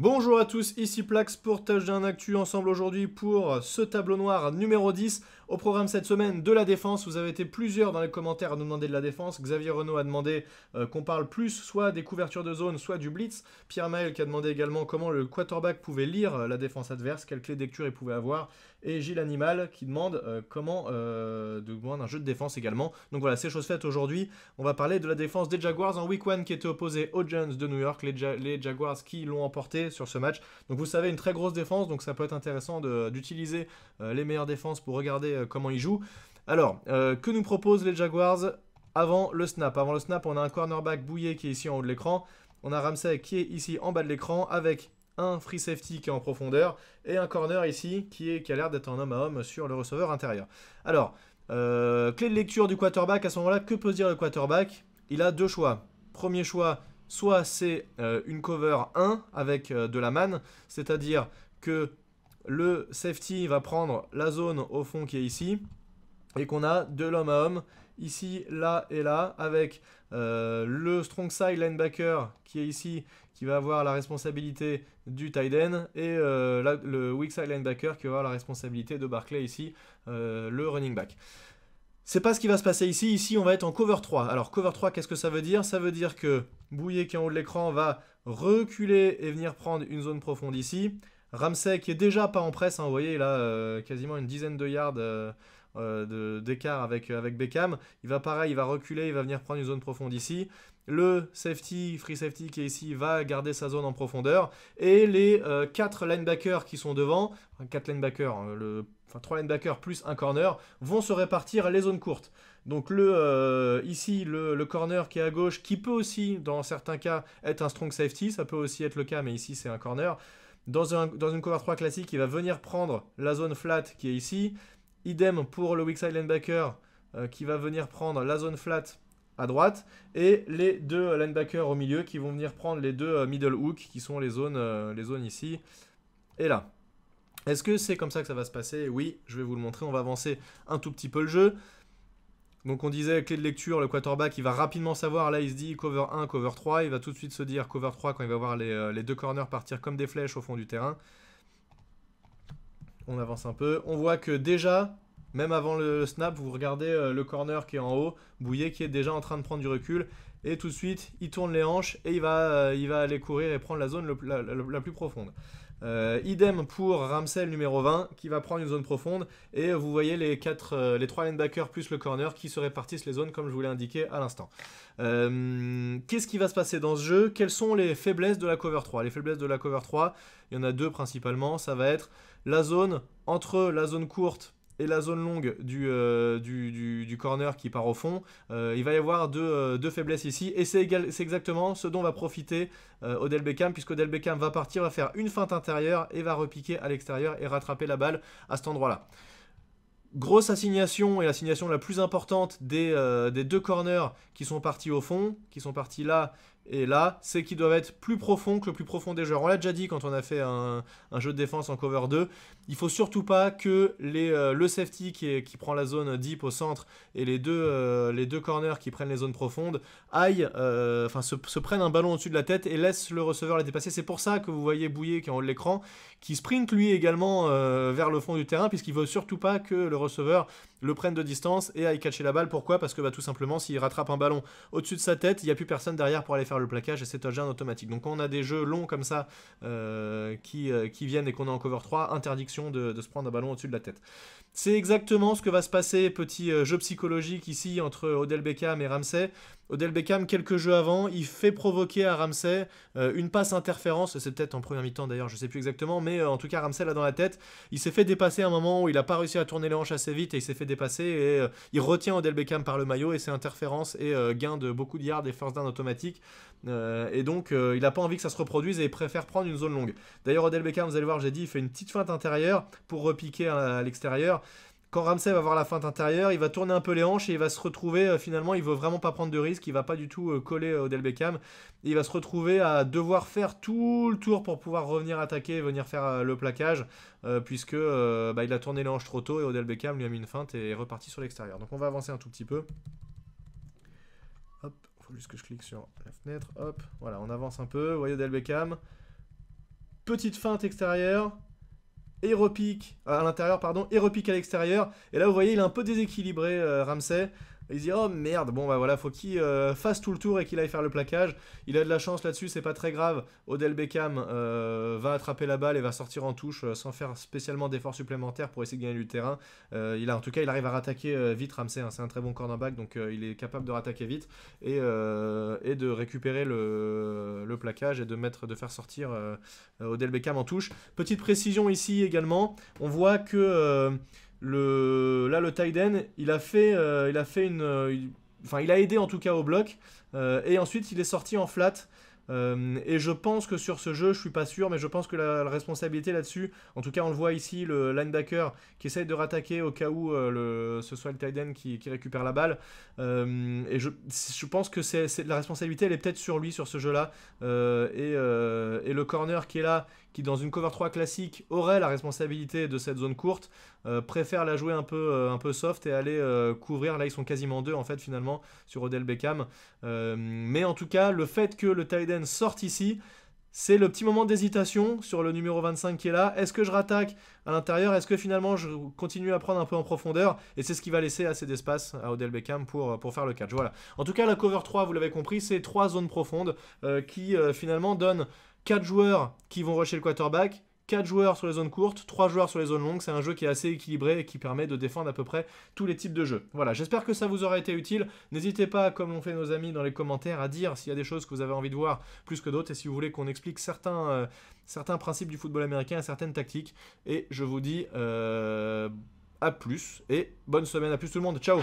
Bonjour à tous, ici Plax pour Touchdown Actu, ensemble aujourd'hui pour ce tableau noir numéro 10. Au programme cette semaine de la défense, vous avez été plusieurs dans les commentaires à nous demander de la défense. Xavier Renaud a demandé qu'on parle plus soit des couvertures de zone, soit du blitz. Pierre Maël qui a demandé également comment le quarterback pouvait lire la défense adverse, quelles clés de lecture il pouvait avoir. Et Gilles Animal qui demande comment demande un jeu de défense également. Donc voilà, c'est chose faite aujourd'hui. On va parler de la défense des Jaguars en week 1 qui était opposée aux Giants de New York, les Jaguars qui l'ont emporté sur ce match. Donc vous savez, une très grosse défense, donc ça peut être intéressant d'utiliser les meilleures défenses pour regarder comment ils jouent. Alors, que nous proposent les Jaguars avant le snap? Avant le snap, on a un cornerback Bouye qui est ici en haut de l'écran. On a Ramsey qui est ici en bas de l'écran avec un free safety qui est en profondeur et un corner ici qui a l'air d'être un homme à homme sur le receveur intérieur. Alors, clé de lecture du quarterback, à ce moment-là, que peut se dire le quarterback? Il a deux choix. Premier choix, soit c'est une cover 1 avec de la man, c'est-à-dire que le safety va prendre la zone au fond qui est ici, et qu'on a de l'homme à homme, ici, là et là, avec le strong side linebacker qui est ici, qui va avoir la responsabilité du tight end, et le weak side linebacker qui va avoir la responsabilité de Barclay ici, le running back. C'est pas ce qui va se passer ici. Ici, on va être en cover 3. Alors, cover 3, qu'est-ce que ça veut dire? Ça veut dire que Bouye, qui est en haut de l'écran, va reculer et venir prendre une zone profonde ici. Ramsey, qui est déjà pas en presse, hein, vous voyez, il a quasiment une dizaine de yards d'écart avec Beckham. Il va pareil, il va reculer, il va venir prendre une zone profonde ici. Le safety, free safety qui est ici, va garder sa zone en profondeur. Et les 4 linebackers qui sont devant, 4 linebackers, 3 linebackers plus un corner, vont se répartir les zones courtes. Donc ici, le corner qui est à gauche, qui peut aussi, dans certains cas, être un strong safety, ça peut aussi être le cas, mais ici c'est un corner. Dans une cover 3 classique, il va venir prendre la zone flat qui est ici. Idem pour le weak side linebacker qui va venir prendre la zone flat à droite, et les deux linebackers au milieu qui vont venir prendre les deux middle hook qui sont les zones ici et là. Est-ce que c'est comme ça que ça va se passer? Oui, je vais vous le montrer, on va avancer un tout petit peu le jeu. Donc on disait clé de lecture, le quarterback il va rapidement savoir, là il se dit cover 1, cover 3, il va tout de suite se dire cover 3 quand il va voir les deux corners partir comme des flèches au fond du terrain. On avance un peu, on voit que déjà, même avant le snap, vous regardez le corner qui est en haut, Bouye qui est déjà en train de prendre du recul, et tout de suite il tourne les hanches et il va aller courir et prendre la zone la plus profonde. Idem pour Ramsey numéro 20 qui va prendre une zone profonde, et vous voyez les 3 linebackers plus le corner qui se répartissent les zones comme je vous l'ai indiqué à l'instant. Qu'est-ce qui va se passer dans ce jeu? Quelles sont les faiblesses de la cover 3? Les faiblesses de la cover 3, il y en a deux principalement. Ça va être la zone entre la zone courte et la zone longue du corner qui part au fond. Il va y avoir deux faiblesses ici, et c'est exactement ce dont va profiter Odell Beckham, puisque Odell Beckham va partir, va faire une feinte intérieure et va repiquer à l'extérieur et rattraper la balle à cet endroit-là. Grosse assignation, et l'assignation la plus importante des deux corners qui sont partis au fond, qui sont partis là et là, c'est qu'ils doivent être plus profonds que le plus profond des joueurs. On l'a déjà dit quand on a fait un jeu de défense en cover 2, il faut surtout pas que le safety qui prend la zone deep au centre et les deux corners qui prennent les zones profondes se prennent un ballon au-dessus de la tête et laissent le receveur les dépasser. C'est pour ça que vous voyez Bouye qui est en haut de l'écran, qui sprint lui également vers le fond du terrain, puisqu'il ne veut surtout pas que le receveur le prenne de distance et aille catcher la balle. Pourquoi? Parce que tout simplement, s'il rattrape un ballon au-dessus de sa tête, il n'y a plus personne derrière pour aller faire le plaquage, et c'est touchdown automatique. Donc quand on a des jeux longs comme ça qui viennent et qu'on est en cover 3, interdiction de se prendre un ballon au-dessus de la tête. C'est exactement ce que va se passer, petit jeu psychologique ici entre Odell Beckham et Ramsey. Odell Beckham, quelques jeux avant, il fait provoquer à Ramsey une passe interférence, c'est peut-être en première mi-temps d'ailleurs, je ne sais plus exactement, mais en tout cas Ramsey l'a dans la tête. Il s'est fait dépasser à un moment où il n'a pas réussi à tourner les hanches assez vite, et il s'est fait dépasser, et il retient Odell Beckham par le maillot, et c'est interférence et gain de beaucoup de yards et first down automatique. Et donc il n'a pas envie que ça se reproduise et il préfère prendre une zone longue. D'ailleurs Odell Beckham, vous allez voir, j'ai dit, il fait une petite feinte intérieure pour repiquer à l'extérieur. Quand Ramsey va voir la feinte intérieure, il va tourner un peu les hanches et il va se retrouver, finalement, il veut vraiment pas prendre de risque, il va pas du tout coller Odell Beckham. Et il va se retrouver à devoir faire tout le tour pour pouvoir revenir attaquer et venir faire le plaquage, puisque il a tourné les hanches trop tôt et Odell Beckham lui a mis une feinte et est reparti sur l'extérieur. Donc on va avancer un tout petit peu. Hop, faut juste que je clique sur la fenêtre. Hop, voilà, on avance un peu. Vous voyez Odell Beckham. petite feinte extérieure, et repique à l'intérieur, pardon, et repique à l'extérieur. Et là, vous voyez, il est un peu déséquilibré, Ramsey. Il se dit, oh merde, bon bah voilà, faut qu'il fasse tout le tour et qu'il aille faire le plaquage. Il a de la chance là-dessus, c'est pas très grave. Odell Beckham va attraper la balle et va sortir en touche sans faire spécialement d'efforts supplémentaires pour essayer de gagner du terrain. En tout cas, il arrive à rattaquer vite Ramsey, hein, c'est un très bon cornerback, donc il est capable de rattaquer vite et de récupérer le plaquage et de faire sortir Odell Beckham en touche. Petite précision ici également, on voit que... le tight end, il a aidé en tout cas au bloc, et ensuite il est sorti en flat. Et je pense que sur ce jeu, je suis pas sûr, mais je pense que la responsabilité là-dessus, en tout cas on le voit ici, le linebacker qui essaye de rattaquer au cas où ce soit le tight end qui récupère la balle, et je pense que la responsabilité elle est peut-être sur lui sur ce jeu-là, et le corner qui est là, qui dans une cover 3 classique aurait la responsabilité de cette zone courte, préfère la jouer un peu soft et aller couvrir. Là ils sont quasiment deux en fait finalement sur Odell Beckham, mais en tout cas le fait que le tight end sorte ici, c'est le petit moment d'hésitation sur le numéro 25 qui est là. Est-ce que je rattaque à l'intérieur? Est-ce que finalement je continue à prendre un peu en profondeur? Et c'est ce qui va laisser assez d'espace à Odell Beckham pour faire le catch. Voilà. En tout cas, la cover 3, vous l'avez compris, c'est 3 zones profondes qui finalement donnent 4 joueurs qui vont rusher le quarterback, 4 joueurs sur les zones courtes, 3 joueurs sur les zones longues. C'est un jeu qui est assez équilibré et qui permet de défendre à peu près tous les types de jeux. Voilà, j'espère que ça vous aura été utile. N'hésitez pas, comme l'ont fait nos amis dans les commentaires, à dire s'il y a des choses que vous avez envie de voir plus que d'autres et si vous voulez qu'on explique certains principes du football américain et certaines tactiques. Et je vous dis à plus et bonne semaine. À plus tout le monde. Ciao.